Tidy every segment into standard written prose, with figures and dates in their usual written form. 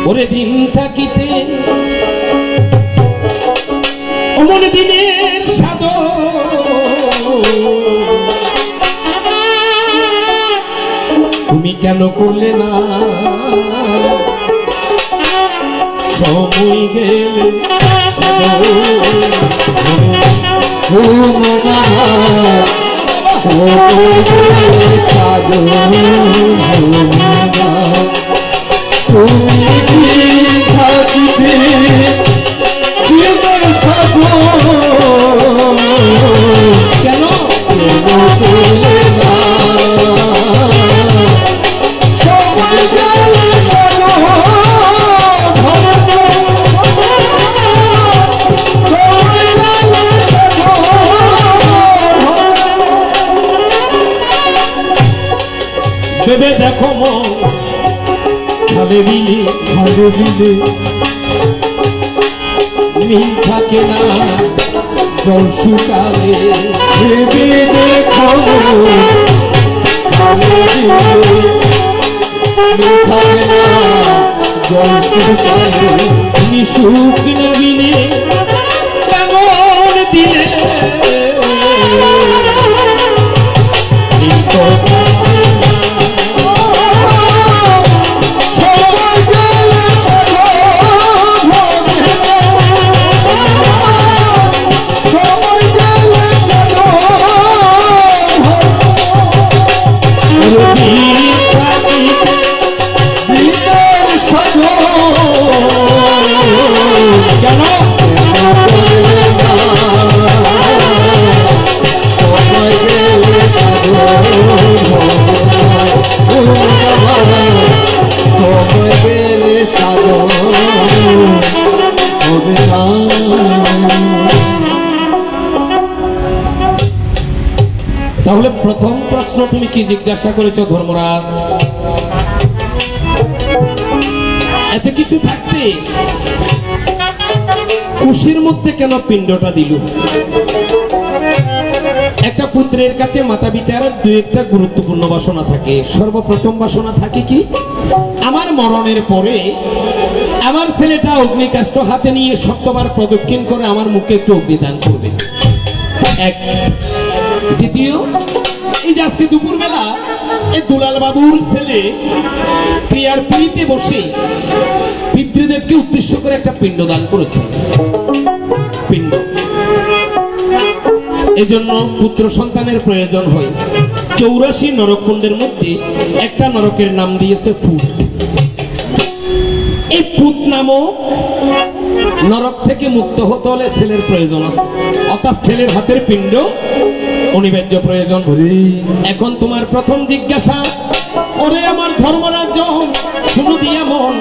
ওরে দিন থাকিতে অমন দিনের সাধন তুমি কেন করলে না সময় গেলে কেন ভেবে দেখো মন খালে বিলে মিল থাকে না জল শুকালে ভেবে দেখো খালে বিলে মিল থাকে না জল শুকালে তুমি সুখ নবিলে কেমন দিলে তাহলে প্রথম প্রশ্ন তুমি কি জিজ্ঞাসা করেছো ধর্মরাজ? এত কিছু থাকতে কুশির মধ্যে কেন পিণ্ডটা দিল? একটা পুত্রের কাছে মাতা পিতার দুই একটা গুরুত্বপূর্ণ বাসনা থাকে। সর্বপ্রথম বাসনা থাকে কি, আমার মরণের পরে আমার ছেলেটা অগ্নিকাষ্ঠ হাতে নিয়ে সত্যবার প্রদক্ষিণ করে আমার মুখে একটু অগ্নিদান করবে। এক। দ্বিতীয়, এই যে আজকে দুপুরবেলা এই দুলাল বাবুর ছেলে ক্রিয়ার পিড়িতে বসে পিতৃদেবকে উদ্দেশ্য করে একটা পিণ্ড দান করেছে। পিণ্ড এজন্য পুত্র সন্তানের প্রয়োজন হয়। 84 নরককুণ্ডের মধ্যে একটা নরকের নাম দিয়েছে ফুট। এই ফুট নামক নরক থেকে মুক্ত হতে হলে ছেলের প্রয়োজন আছে, অর্থাৎ ছেলের হাতের পিণ্ড অনিবার্য প্রয়োজন। এখন তোমার প্রথম জিজ্ঞাসা, ওরে আমার ধর্মরাজ্য শুনো দিয়া মন,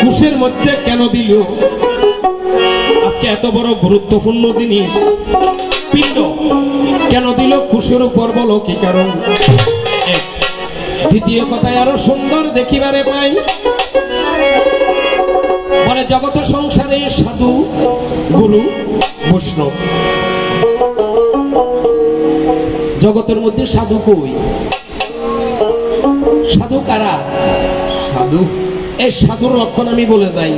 কুশের মধ্যে কেন দিল? আজকে এত বড় গুরুত্বপূর্ণ জিনিস পিণ্ড কেন দিল কুশের উপর, বলো কি কারণ? দ্বিতীয় কথায় আরো সুন্দর দেখিবারে পাই, বলে জগত সংসারে সাধু গুরু বৈষ্ণব, জগতের মধ্যে সাধু কই? সাধু কারা? সাধু এই সাধুর লক্ষণ আমি বলে যাই।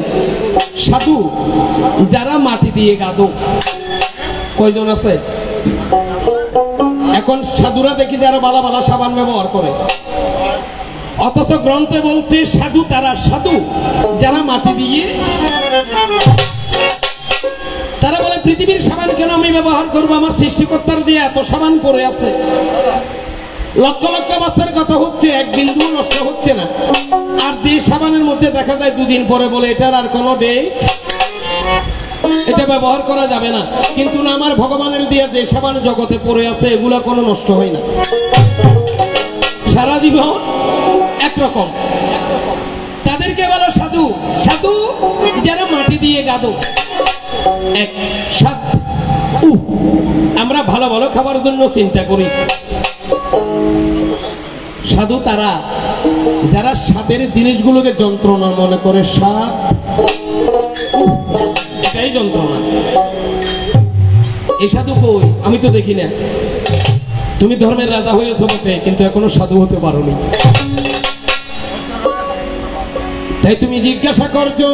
সাধু যারা মাটি দিয়ে গাদো, কয়জন আছে? এখন সাধুরা দেখি যারা বালা বালা সাবান ব্যবহার করে, অথচ গ্রন্থে বলছে সাধু তারা, সাধু যারা মাটি দিয়ে। তারা বলে পৃথিবীর সাবান কেন আমি ব্যবহার করবো, আমার সৃষ্টিকর্তার দিয়ে এত সাবান পড়ে আছে, লক্ষ লক্ষ বছর কথা হচ্ছে, এক বিন্দু নষ্ট হচ্ছে না। আর যে সাবানের মধ্যে দেখা যায় দুদিন পরে বলে এটার আর কোনো ডেট, এটা ব্যবহার করা যাবে না। কিন্তু না, আমার ভগবানের দিয়ে যে সাবান জগতে পড়ে আছে এগুলা কোনো নষ্ট হয় না, সারা জীবন একরকম। তাদেরকে বলো সাধু। সাধু যারা মাটি দিয়ে গাদো। এক। সাত। আমরা ভালো ভালো খাবার জন্য চিন্তা করি। সাধু তারা যারা স্বাদের জিনিসগুলোকে যন্ত্রণা মনে করে, স্বাদ এটাই যন্ত্রণা। এই সাধু কই? আমি তো দেখি না। তুমি ধর্মের রাজা হয়েছো বটে, কিন্তু এখনো সাধু হতে পারোনি। তাই তুমি জিজ্ঞাসা করছো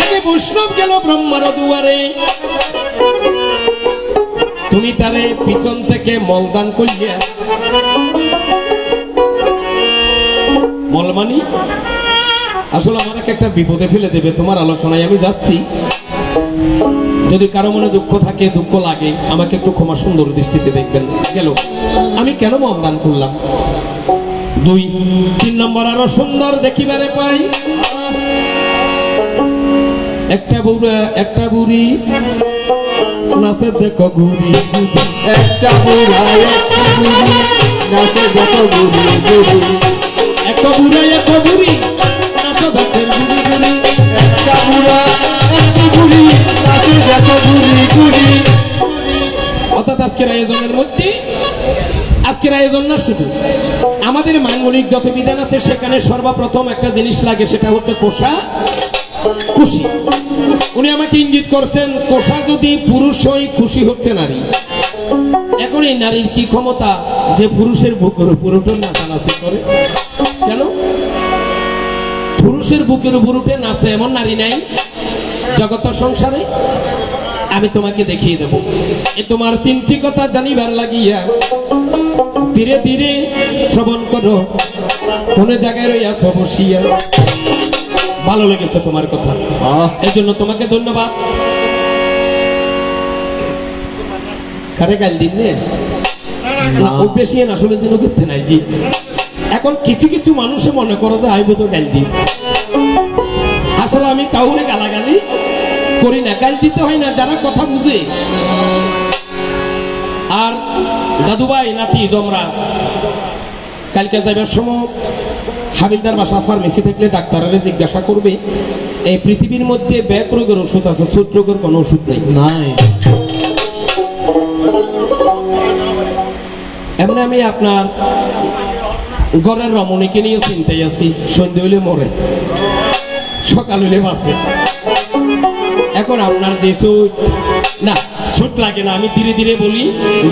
একে বৈষ্ণব গেল ব্রহ্মার দুয়ারে, তুমি তারে পিছন থেকে মলদান করিয়া। মলমানি আসলে আমাকে একটা বিপদে ফেলে দেবে তোমার আলোচনায় আমি যাচ্ছি। যদি কারো মনে দুঃখ থাকে, দুঃখ লাগে, আমাকে একটু ক্ষমা সুন্দর দৃষ্টিতে দেখবেন। গেল আমি কেন মলদান করলাম? 2 3 নম্বর আরো সুন্দর দেখিবারে পাই। একটা বুড়ি নাচে দেখো ঘুরি, একটা বুড়া একটা বুড়ি নাচে দেখো ঘুরি ঘুরি, একটা বুড়া একটা বুড়ি নাচো দেখো ঘুরি ঘুরি, একটা বুড়া একটা বুড়ি নাচে দেখো ঘুরি ঘুরি। অর্থাৎ আজকের আয়োজনের মধ্যে, আজকের আয়োজন না শুধু আমাদের মাঙ্গলিক যত বিধান আছে সেখানে সর্বপ্রথম একটা জিনিস লাগে, সেটা হচ্ছে কোষা খুশি। উনি আমাকে ইঙ্গিত করছেন কোষা যদি পুরুষ হয়, খুশি হচ্ছে নারী। এখন এই নারীর কি ক্ষমতা যে পুরুষের বুকের উপর উঠে নাচানাচি করে? কেন পুরুষের বুকের উপর উঠে নাচে এমন নারী নাই জগত সংসারে? আমি তোমাকে দেখিয়ে দেব। এ তোমার 3টি কথা জানিবার লাগিয়া ধীরে ধীরে শ্রবণ করো, কোন জায়গায় রইয়াছ বসিয়া। ভালো লেগেছে তোমার কথা, এই জন্য তোমাকে ধন্যবাদ। কারে গাল দিন না অভ্যাসী আসলে যেন করতে নাই জি। এখন কিছু কিছু মানুষে মনে করো যে আইব তো গাল দিন, আসলে আমি কাউরে গালাগালি করি না, গাল দিতে হয় না যারা কথা বুঝে। আর দাদুভাই নাতি যমরাজ কালকে যাইবার সময় হাবিলদার বাসা ফার্মেসি থাকলে ডাক্তারের জিজ্ঞাসা করবে এই পৃথিবীর মধ্যে ব্যাক রোগের ওষুধ আছে, ছোট রোগের কোনো ওষুধ নেই। এমনি আমি আপনার ঘরের রমণীকে নিয়ে চিন্তায় আছি, সন্ধ্যে হইলে মরে, সকাল হইলে বাঁচে। এখন আপনার যে সুট না সুট লাগে না, আমি ধীরে ধীরে বলি,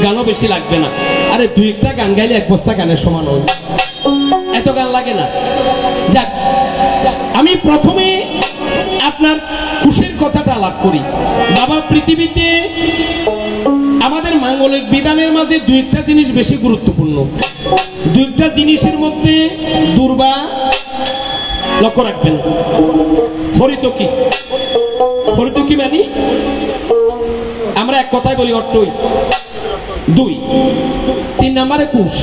গানও বেশি লাগবে না। আরে 2-1টা গান গাইলে 1 বস্তা গানের সমান হয়, এত গান লাগে না। যাক, আমি প্রথমে আপনার খুশির কথাটা আলাপ করি। বাবা, পৃথিবীতে আমাদের মাঙ্গলিক বিধানের মাঝে 2-1টা জিনিস বেশি গুরুত্বপূর্ণ। 2-1টা জিনিসের মধ্যে দুর্বা লক্ষ্য রাখবেন। হরিতকি, হরিতকি মানে আমরা এক কথায় বলি অট্টই। 2 3 নম্বরে কুশ।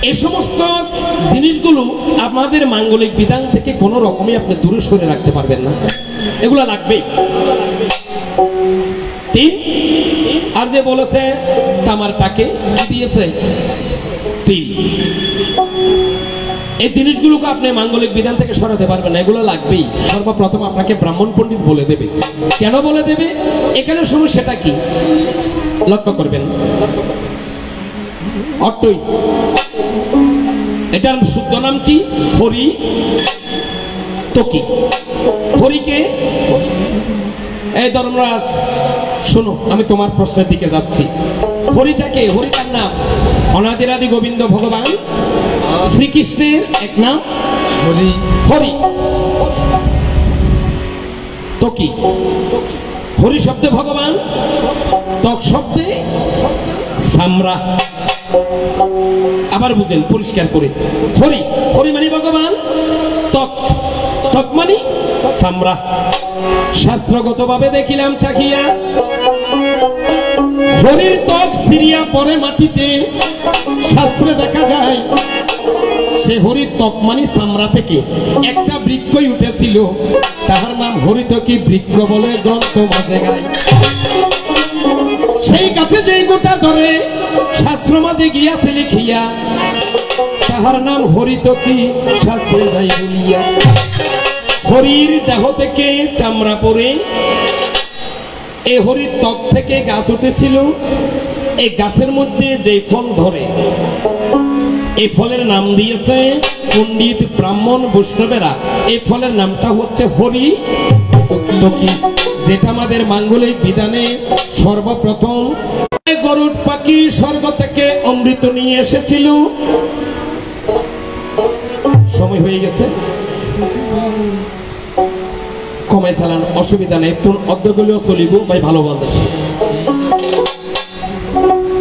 এই সমস্ত জিনিসগুলো আমাদের মাঙ্গলিক বিধান থেকে কোন রকমই আপনি দূরে সরে রাখতে পারবেন না, এগুলো লাগবেই। 3 আর যে বলেছে তামার টাকে দিয়েছে 3, এই জিনিসগুলোকে আপনি মাঙ্গলিক বিধান থেকে সরাতে পারবেন না, এগুলো লাগবেই। সর্বপ্রথম আপনাকে ব্রাহ্মণ পণ্ডিত বলে দেবে। কেন বলে দেবে? এখানে সমস্যাটা কি লক্ষ্য করবেন। অট্টই, এটার শুদ্ধ নাম কি? হরি তকি। হরিকে, এই ধর্মরাজ শোনো, আমি তোমার প্রশ্নের দিকে যাচ্ছি। হরিটাকে, হরিটার নাম অনাদিরাদি গোবিন্দ ভগবান শ্রীকৃষ্ণের এক নাম হরি। হরি তকি, হরি শব্দে ভগবান, তক শব্দে সামরা। আবার বুঝেন পরিষ্কার করে, হরি, হরি মানে ভগবান, তক, তক মানে সামরা। শাস্ত্রগত ভাবে দেখিলাম চাখিয়া, হরির ত্বক সিরিয়া পরে মাটিতে। শাস্ত্রে দেখা যায় সে হরির ত্বক মানে চামড়া থেকে একটা বৃক্ষই উঠেছিল, তাহার নাম হরিতকি বৃক্ষ বলে গ্রন্থ মাঝে গায়। সেই গাছে যেই গোটা ধরে শাস্ত্র মাঝে গিয়াছে লিখিয়া, তাহার নাম হরিতকি শাস্ত্রে যাই বলিয়া। হরির দেহ থেকে চামড়া পরে এই হরির ত্বক থেকে গাছ উঠেছিল। এই গাছের মধ্যে যে ফল ধরে, এই ফলের নাম দিয়েছে পণ্ডিত ব্রাহ্মণ বৈষ্ণবেরা। এই ফলের নামটা হচ্ছে হরি তকি, যেটা আমাদের মাঙ্গলিক বিধানে সর্বপ্রথম গরুড় পাখি স্বর্গ থেকে অমৃত নিয়ে এসেছিল। সময় হয়ে গেছে, কমাই চালান, অসুবিধা নেই, তোর অর্ধগলেও চলিব ভাই, ভালো বাজে।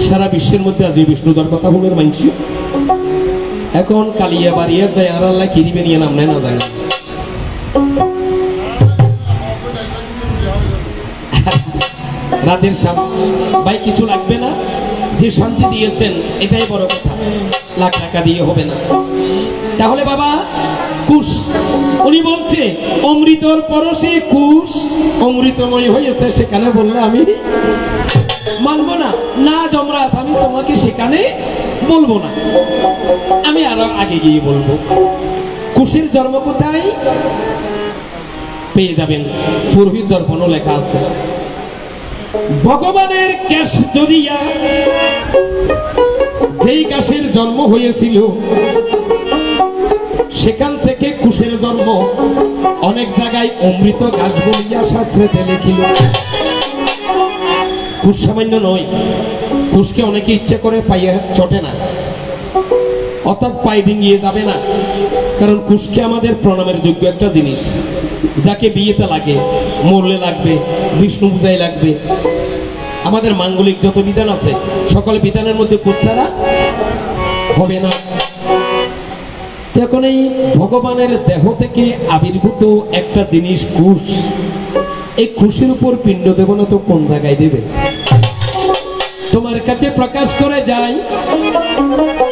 সারা বিশ্বের মধ্যে আজ বিষ্ণুদর কথা বলে মানছি। এখন কালিয়া বাড়িয়া যায় আর আল্লাহ কিরিবে নিয়ে নাম নেয় না যায় না। রাতের ভাই কিছু লাগবে না, যে শান্তি দিয়েছেন এটাই বড় কথা, লাখ টাকা দিয়ে হবে না। তাহলে বাবা কুশ, উনি বলছে অমৃতর পরশে কুশ অমৃতময় হয়েছে, সেখানে বললে আমি মানবো না। না যমরাজ, আমি তোমাকে সেখানে বলবো না, আমি আরো আগে গিয়ে বলবো। কুশের জন্ম কোথায় পেয়ে যাবেন, পুরোহিত দর্পণও লেখা আছে। ভগবানের কেশ জড়িয়া যেই গাছের জন্ম হয়েছিল, সেখান থেকে কুশের জন্ম। অনেক জায়গায় অমৃত গাছ বলিয়া শাস্ত্রেতে লিখিল। কুশ সামান্য নয়, কুশকে অনেকে ইচ্ছে করে পাইয়া চটে না, অর্থাৎ পাই ডিঙ্গিয়ে যাবে না, কারণ কুশকে আমাদের প্রণামের যোগ্য একটা জিনিস, যাকে বিয়েতে লাগে, মরলে লাগবে, বিষ্ণু পূজায় লাগবে। আমাদের মাঙ্গলিক যত বিধান আছে সকল বিধানের মধ্যে কুশ ছাড়া হবে না। এখন এই ভগবানের দেহ থেকে আবির্ভূত একটা জিনিস কুশ, এই কুশের উপর পিণ্ড দেব না তো কোন জায়গায় দেবে? তোমার কাছে প্রকাশ করে যায়,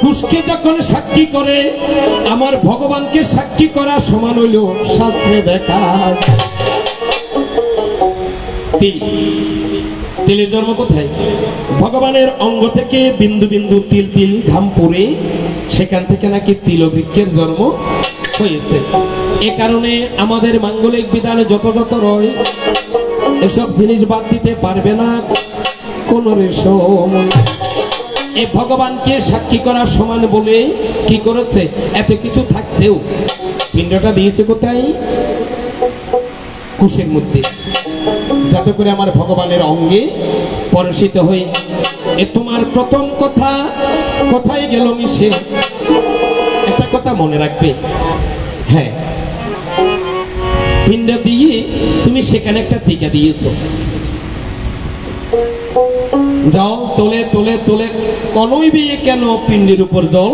কুশকে যখন সাক্ষী করে, আমার ভগবানকে সাক্ষী করা সমান হইল শাস্ত্রে দেখা। তিল, তিলের জন্ম কোথায়? ভগবানের অঙ্গ থেকে বিন্দু বিন্দু তিল তিল ঘাম পড়ে, সেখান থেকে নাকি তিলবৃক্ষের জন্ম হয়েছে। এ কারণে আমাদের মাঙ্গলিক বিধানে যত যত রয়, এসব জিনিস বাদ দিতে পারবে না কোন রেশম। এই ভগবানকে সাক্ষী করা সমান বলে কি করেছে, এত কিছু থাকতেও পিণ্ডটা দিয়েছে কোথায়? কুশের মধ্যে, যাতে করে আমার ভগবানের অঙ্গে পরশিত হয়ে। এ তোমার প্রথম কথা কোথায় গেল মিশে? একটা কথা মনে রাখবে, হ্যাঁ, পিণ্ড দিয়ে তুমি সেখানে একটা টিকা দিয়েছো, জল তোলে তোলে তোলে, কোনই বিয়ে কেন পিণ্ডের উপর জল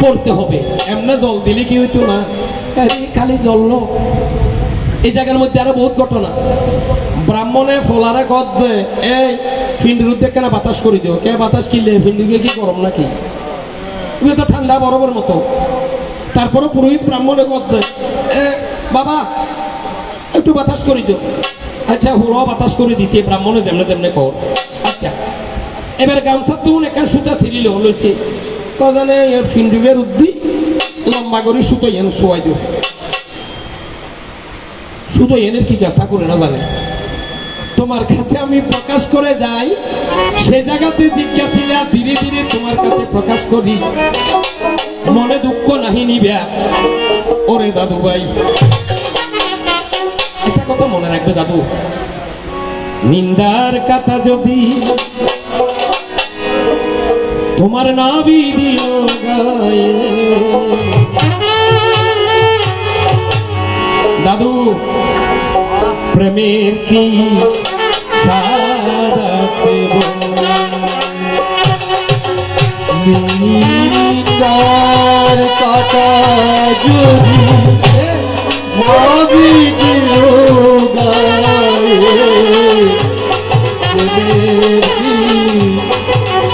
পড়তে হবে? এমনি জল দিলে কি হইতো না, খালি জল। এই জায়গার মধ্যে আরো বহুত ঘটনা। ব্রাহ্মণে ফলারে কত যে এই পিণ্ডের উদ্যোগ কেন বাতাস করে দিও, কে বাতাস কিনলে পিণ্ডে কি গরম নাকি, তুমি তো ঠান্ডা বরফের মতো। তারপরে পুরোহিত ব্রাহ্মণে কত যে বাবা একটু বাতাস করে দিও। আচ্ছা হুড়ো বাতাস করে দিছে, ব্রাহ্মণে যেমনে যেমনে কর। আচ্ছা এবার গামছা তুন একটা সুতা ছিঁড়িল লইছে, কজানে পিণ্ডের উদ্দি লম্বা করে সুতো এনে শোয়াই দিও। শুধু এনের কি কাজটা করে না জানে? তোমার কাছে আমি প্রকাশ করে যাই, সে জায়গাতে জিজ্ঞাসিলা ধীরে ধীরে তোমার কাছে প্রকাশ করি, মনে দুঃখ নাহি নিবা। ওরে দাদু ভাই, একটা কথা মনে রাখবে দাদু, নিন্দার কথা যদি তোমার নাভি দিল গায়ে, দাদু প্রেমের কি স্বাদ আছে? নিন্দার কথা যদি নাভি দিল গায়ে, প্রেমের কি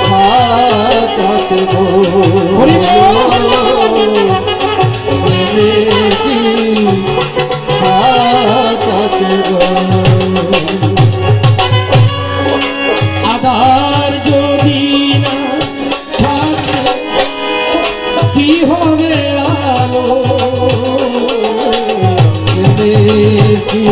স্বাদ আছে? প্রেমের কি আধার যদি না থাকে কি হবে আলো? কি